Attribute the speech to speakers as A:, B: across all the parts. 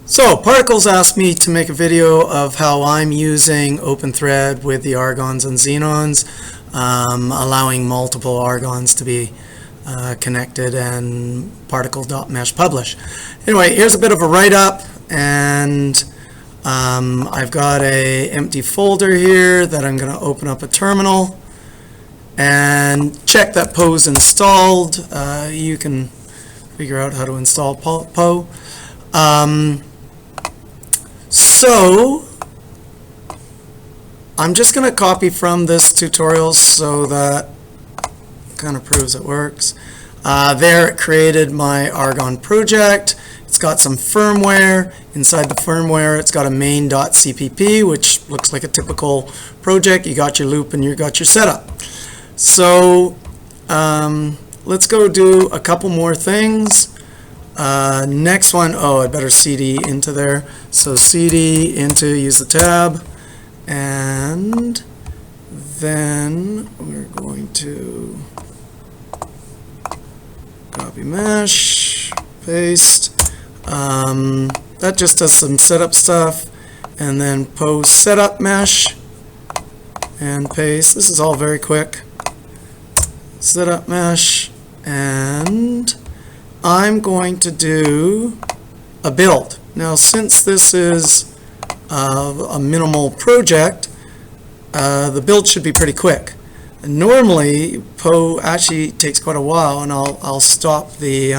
A: So, Particles asked me to make a video of how I'm using Openthread with the Argons and Xenons, allowing multiple Argons to be connected and particle.mesh publish. Anyway, here's a bit of a write-up, and I've got a empty folder here that I'm going to open up a terminal and check that Poe's installed. You can figure out how to install Poe. So I'm just going to copy from this tutorial so that kind of proves it works. There it created my Argon project. It's got some firmware. Inside the firmware it's got a main.cpp, which looks like a typical project. You got your loop and you got your setup. So let's go do a couple more things. Next one, I better cd into there. So cd into, use the tab, and then we're going to copy mesh, paste. That just does some setup stuff, and then post setup mesh and paste. This is all very quick. Setup mesh, and I'm going to do a build. Now, since this is a minimal project, the build should be pretty quick. And normally, Poe actually takes quite a while, and I'll stop the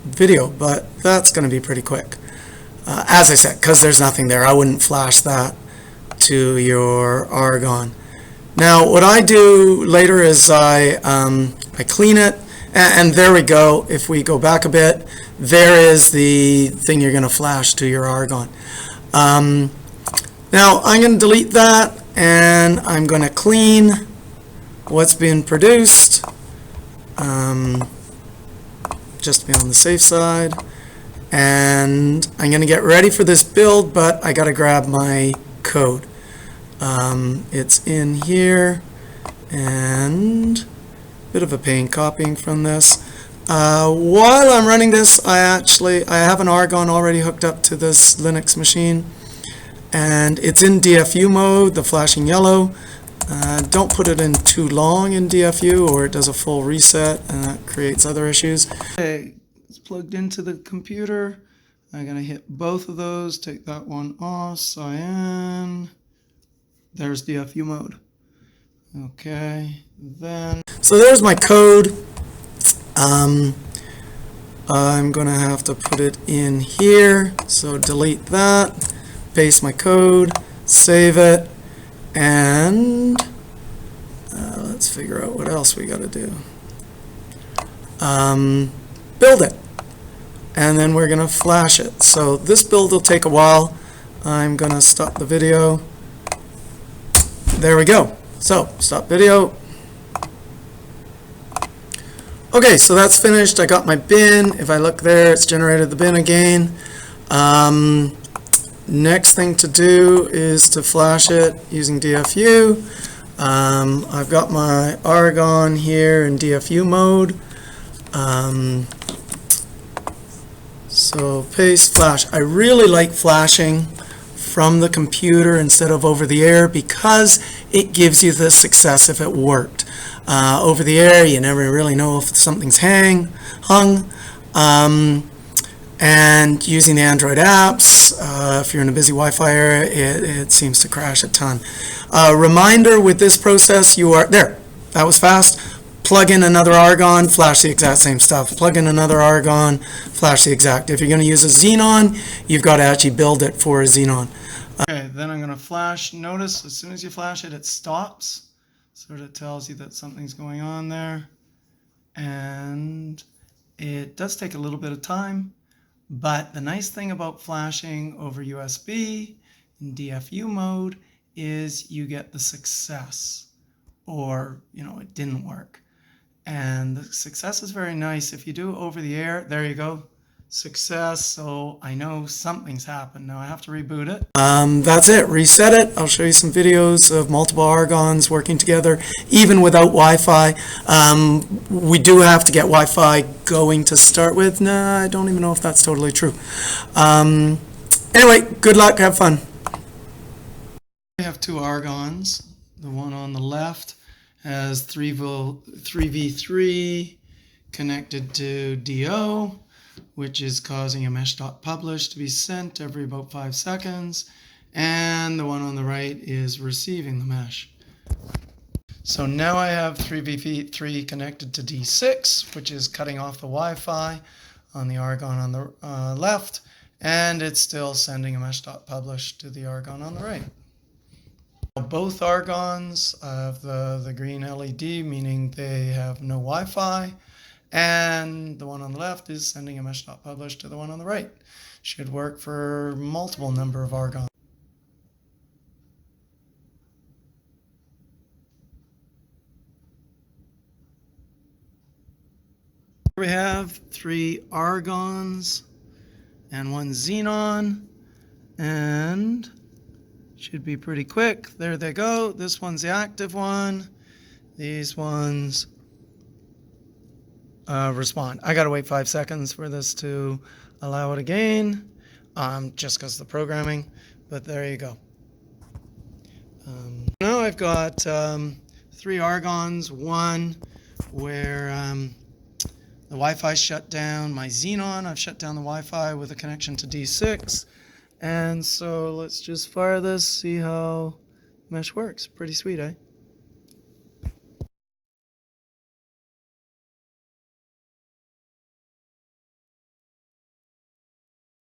A: video, but that's going to be pretty quick. As I said, because there's nothing there, I wouldn't flash that to your Argon. Now, what I do later is I clean it, and there we go. If we go back a bit, there is the thing you're going to flash to your Argon. Now, I'm going to delete that, and I'm going to clean what's been produced, just to be on the safe side. And I'm going to get ready for this build, but I got to grab my code. It's in here, and a bit of a pain copying from this. While I'm running this, I have an Argon already hooked up to this Linux machine, and it's in DFU mode, the flashing yellow. Don't put it in too long in DFU, or it does a full reset and that creates other issues. Okay, it's plugged into the computer. I'm going to hit both of those, take that one off, cyan. There's DFU mode. Okay, then. So there's my code. I'm going to have to put it in here. So delete that, paste my code, save it, and let's figure out what else we got to do. Build it. And then we're going to flash it. So this build will take a while. I'm going to stop the video. There we go. So, stop video. Okay, so that's finished. I got my bin. If I look there, it's generated the bin again. Next thing to do is to flash it using DFU. I've got my Argon here in DFU mode. So paste, flash. I really like flashing from the computer instead of over the air because it gives you the success if it worked. Over the air, you never really know if something's hung. And using the Android apps, if you're in a busy Wi-Fi area, it seems to crash a ton. Reminder with this process, that was fast. Plug in another Argon, flash the exact same stuff. Plug in another Argon, flash the exact. If you're going to use a Xenon, you've got to actually build it for a Xenon. Okay, then I'm going to flash. Notice as soon as you flash it, it stops. Sort of tells you that something's going on there. And it does take a little bit of time. But the nice thing about flashing over USB in DFU mode is you get the success. Or, it didn't work. And the success is very nice. If you do over the air, there you go. success, so I know something's happened. Now I have to reboot it. That's it. Reset it. I'll show you some videos of multiple Argons working together, even without Wi-Fi. We do have to get Wi-Fi going to start with. Nah, I don't even know if that's totally true. Anyway, good luck. Have fun. We have two Argons. The one on the left has 3v3 connected to DO, which is causing a mesh.publish to be sent every about 5 seconds, and the one on the right is receiving the mesh. So now I have 3v3 connected to D6, which is cutting off the Wi-Fi on the Argon on the left, and it's still sending a mesh.publish to the Argon on the right. Both Argons have the green LED, meaning they have no Wi-Fi, and the one on the left is sending a mesh.publish to the one on the right. Should work for multiple number of Argons. Here we have 3 Argons and 1 Xenon, and should be pretty quick. There they go. This one's the active one. These ones respond. I gotta wait 5 seconds for this to allow it again, just because of the programming, but there you go. Now I've got 3 Argons, one where the Wi-Fi shut down. My Xenon, I've shut down the Wi-Fi with a connection to D6, and so let's just fire this, see how mesh works. Pretty sweet, eh?